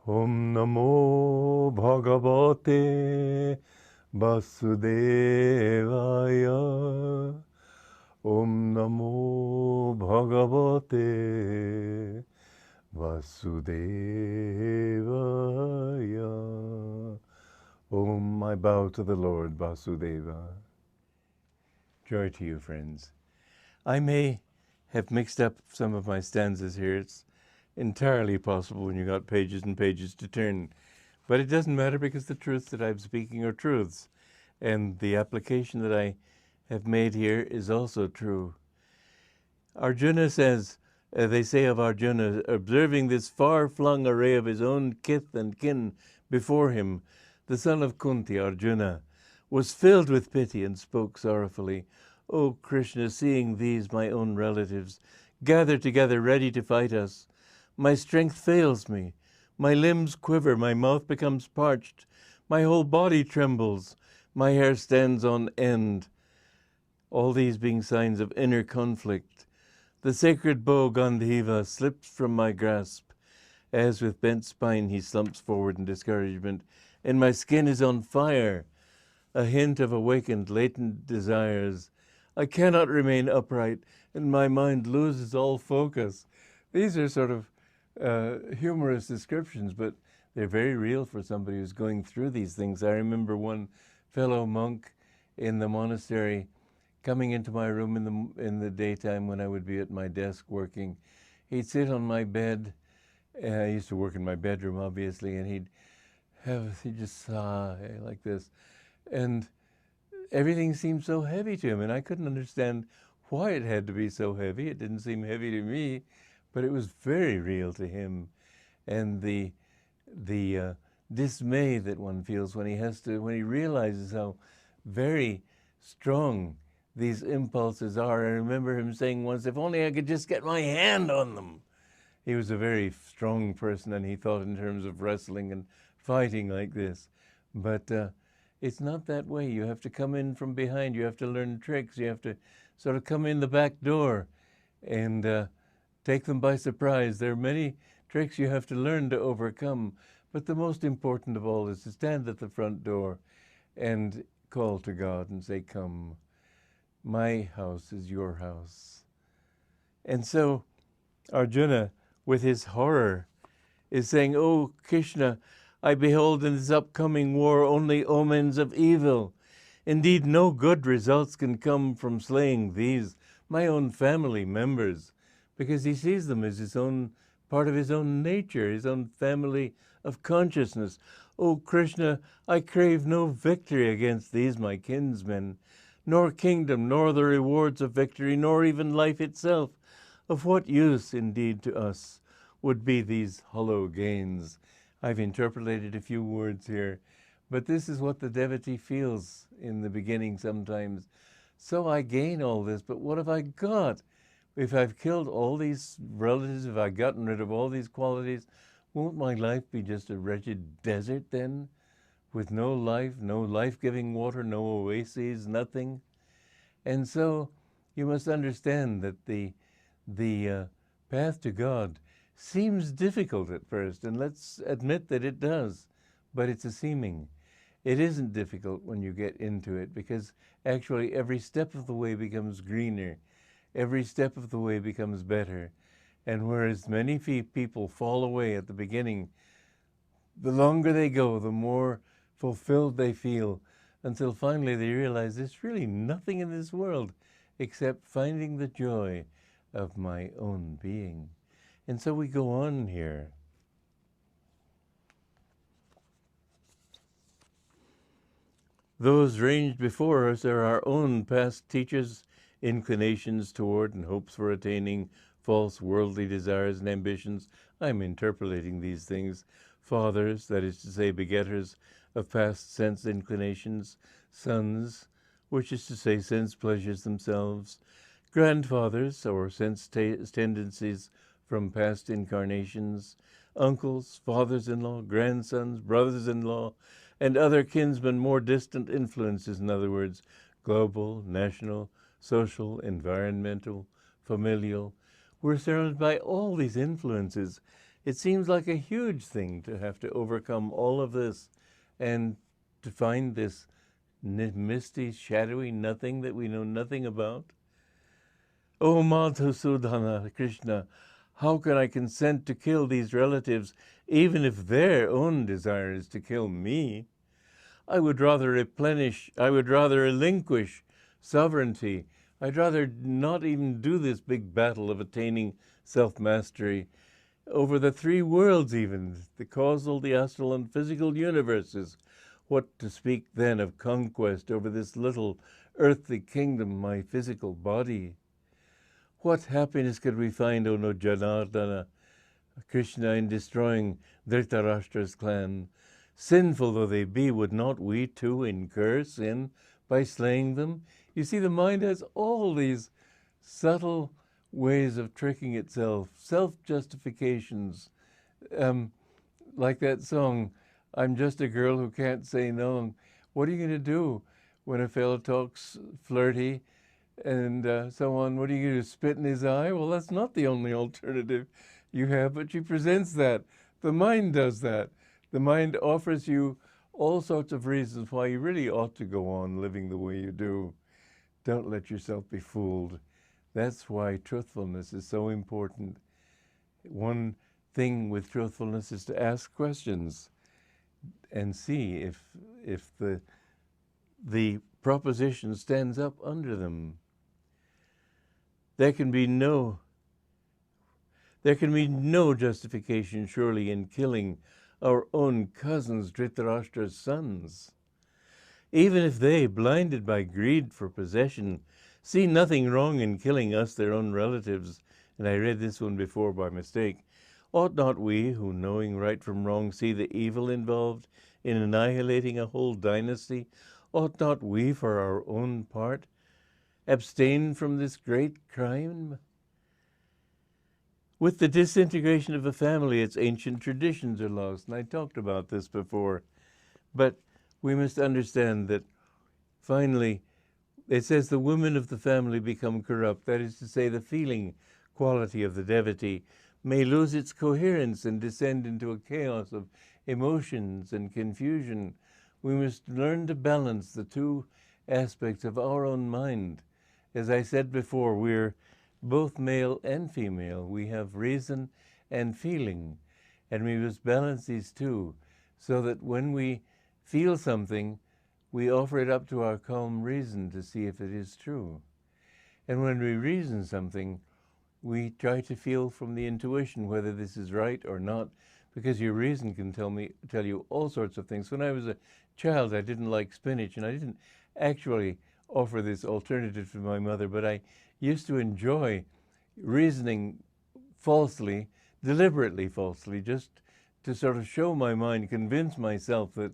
Om Namo Bhagavate Vasudevaya. Om Namo Bhagavate Vasudevaya. Om, I bow to the Lord Vasudeva. Joy to you, friends. I may have mixed up some of my stanzas here. It's entirely possible when you got pages and pages to turn. But it doesn't matter because the truths that I'm speaking are truths. And the application that I have made here is also true. Arjuna says, they say of Arjuna, observing this far-flung array of his own kith and kin before him, the son of Kunti, Arjuna, was filled with pity and spoke sorrowfully, "O Krishna, seeing these, my own relatives, gather together ready to fight us, my strength fails me, my limbs quiver, my mouth becomes parched, my whole body trembles, my hair stands on end," all these being signs of inner conflict. The sacred bow Gandhiva slips from my grasp, as with bent spine he slumps forward in discouragement, and my skin is on fire, a hint of awakened latent desires. I cannot remain upright, and my mind loses all focus. These are sort of humorous descriptions, but they're very real for somebody who's going through these things. I remember one fellow monk in the monastery coming into my room in the daytime when I would be at my desk working. He'd sit on my bed. I used to work in my bedroom, obviously, and he'd just sigh like this. And everything seemed so heavy to him, and I couldn't understand why it had to be so heavy. It didn't seem heavy to me, but it was very real to him. And the dismay that one feels when he realizes how very strong these impulses are. I remember him saying once, "If only I could just get my hand on them." He was a very strong person, and he thought in terms of wrestling and fighting like this. But it's not that way. You have to come in from behind. You have to learn tricks. You have to sort of come in the back door and take them by surprise. There are many tricks you have to learn to overcome. But the most important of all is to stand at the front door and call to God and say, "Come, my house is your house." And so Arjuna, with his horror, is saying, "Oh, Krishna, I behold in this upcoming war only omens of evil. Indeed, no good results can come from slaying these, my own family members," because he sees them as his own part of his own nature, his own family of consciousness. "O Krishna, I crave no victory against these my kinsmen, nor kingdom, nor the rewards of victory, nor even life itself. Of what use, indeed, to us would be these hollow gains?" I've interpolated a few words here, but this is what the devotee feels in the beginning sometimes. So I gain all this, but what have I got? If I've killed all these relatives, if I've gotten rid of all these qualities, won't my life be just a wretched desert then? With no life, no life-giving water, no oases, nothing? And so you must understand that the path to God seems difficult at first, and let's admit that it does, but it's a seeming. It isn't difficult when you get into it, because actually every step of the way becomes greener. Every step of the way becomes better. And whereas many people fall away at the beginning, the longer they go, the more fulfilled they feel, until finally they realize there's really nothing in this world except finding the joy of my own being. And so we go on here. Those ranged before us are our own past teachers, inclinations toward and hopes for attaining false worldly desires and ambitions. I'm interpolating these things. Fathers, that is to say begetters of past sense inclinations. Sons, which is to say sense pleasures themselves. Grandfathers, or sense tendencies from past incarnations. Uncles, fathers-in-law, grandsons, brothers-in-law, and other kinsmen, more distant influences, in other words, global, national, social, environmental, familial. We're surrounded by all these influences. It seems like a huge thing to have to overcome all of this and to find this misty, shadowy nothing that we know nothing about. Oh, Madhusudana, Krishna, how can I consent to kill these relatives even if their own desire is to kill me? I would rather relinquish sovereignty. I'd rather not even do this big battle of attaining self-mastery over the three worlds even, the causal, the astral, and physical universes. What to speak then of conquest over this little earthly kingdom, my physical body? What happiness could we find, O no Janardana, Krishna, in destroying Dhritarashtra's clan? Sinful though they be, would not we too incur sin by slaying them? You see, the mind has all these subtle ways of tricking itself, self-justifications. Like that song, I'm just a girl who can't say no. What are you going to do when a fellow talks flirty and so on? What are you going to spit in his eye? Well, that's not the only alternative you have, but she presents that. The mind does that. The mind offers you all sorts of reasons why you really ought to go on living the way you do. Don't let yourself be fooled. That's why truthfulness is so important. One thing with truthfulness is to ask questions and see if the proposition stands up under them. There can be no justification, surely, in killing our own cousins, Dhritarashtra's sons. Even if they, blinded by greed for possession, see nothing wrong in killing us, their own relatives, and I read this one before by mistake, ought not we, who knowing right from wrong see the evil involved in annihilating a whole dynasty, ought not we, for our own part, abstain from this great crime? With the disintegration of a family, its ancient traditions are lost, and I talked about this before, but we must understand that finally it says the women of the family become corrupt. That is to say, the feeling quality of the devotee may lose its coherence and descend into a chaos of emotions and confusion. We must learn to balance the two aspects of our own mind. As I said before, we're both male and female. We have reason and feeling, and we must balance these two so that when we feel something, we offer it up to our calm reason to see if it is true. And when we reason something, we try to feel from the intuition whether this is right or not, because your reason can tell you all sorts of things. When I was a child, I didn't like spinach, and I didn't actually offer this alternative to my mother, but I used to enjoy reasoning falsely, deliberately falsely, just to sort of show my mind, convince myself that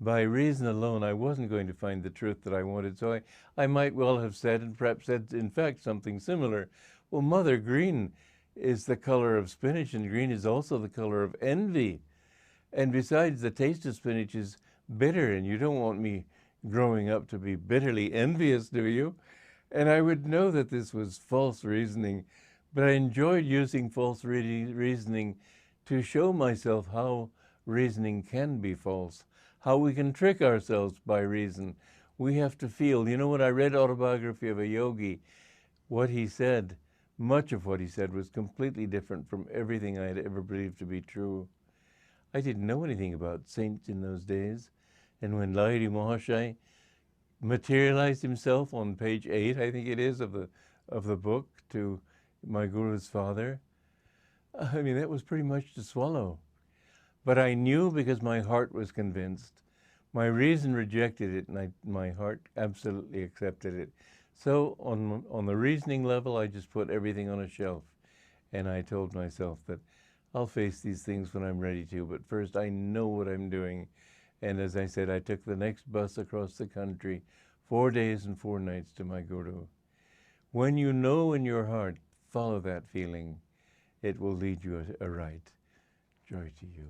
by reason alone I wasn't going to find the truth that I wanted. So I might well have said, and perhaps said in fact something similar, well, Mother, green is the color of spinach, and green is also the color of envy. And besides, the taste of spinach is bitter, and you don't want me growing up to be bitterly envious, do you? And I would know that this was false reasoning, but I enjoyed using false reasoning to show myself how reasoning can be false, how we can trick ourselves by reason. We have to feel. You know, when I read Autobiography of a Yogi, what he said, much of what he said was completely different from everything I had ever believed to be true. I didn't know anything about saints in those days. And when Lahiri Mahashai materialized himself on page 8, I think it is, of the book to my Guru's father, I mean, that was pretty much to swallow. But I knew because my heart was convinced. My reason rejected it, and my heart absolutely accepted it. So on the reasoning level, I just put everything on a shelf. And I told myself that I'll face these things when I'm ready to, but first I know what I'm doing. And as I said, I took the next bus across the country, 4 days and 4 nights to my Guru. When you know in your heart, follow that feeling. It will lead you aright. Joy to you.